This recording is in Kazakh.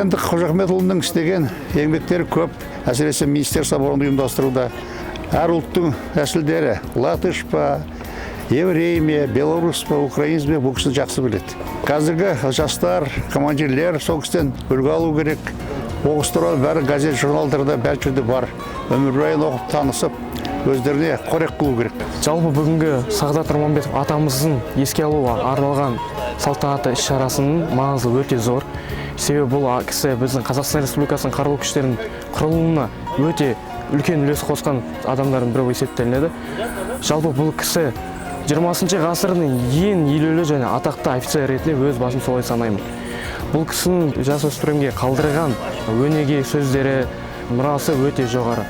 енді Қожахметұлының істеген еңбектері көп, әсіресе Министерство обороны ұйымдастыруда. Әр ұлттың әсілдері, латыш па, еврей ме, белорус па, украинец ме, бұл кісіні жақсы біледі. Қазіргі жастар, командирлер сол кісіден үлгі алу керек. Оғыз туралы бәрі газет, журналдарда бәр жерде бар. Өмірбайын оқып, танысып, өздеріне қорек қылу керек. Жалпы бүгінгі Сағдат Нұрманбетов атамыздың еске алуға арналған салтанатты іс-шарасының маңызы өте зор. Себебі бұл кісі біздің Қазақстан Республикасының қарулы күштерінің құрылуына өте үлкен үлес қосқан адамдардың бірі есептелінеді. Жалпы бұл кісі 20 ғасырдың ең елеулі және атақты офицер ретінде өз басым солай санаймын. Бұл кісінің жасөспірімге қалдырған өнеге сөздері, мұрасы өте жоғары.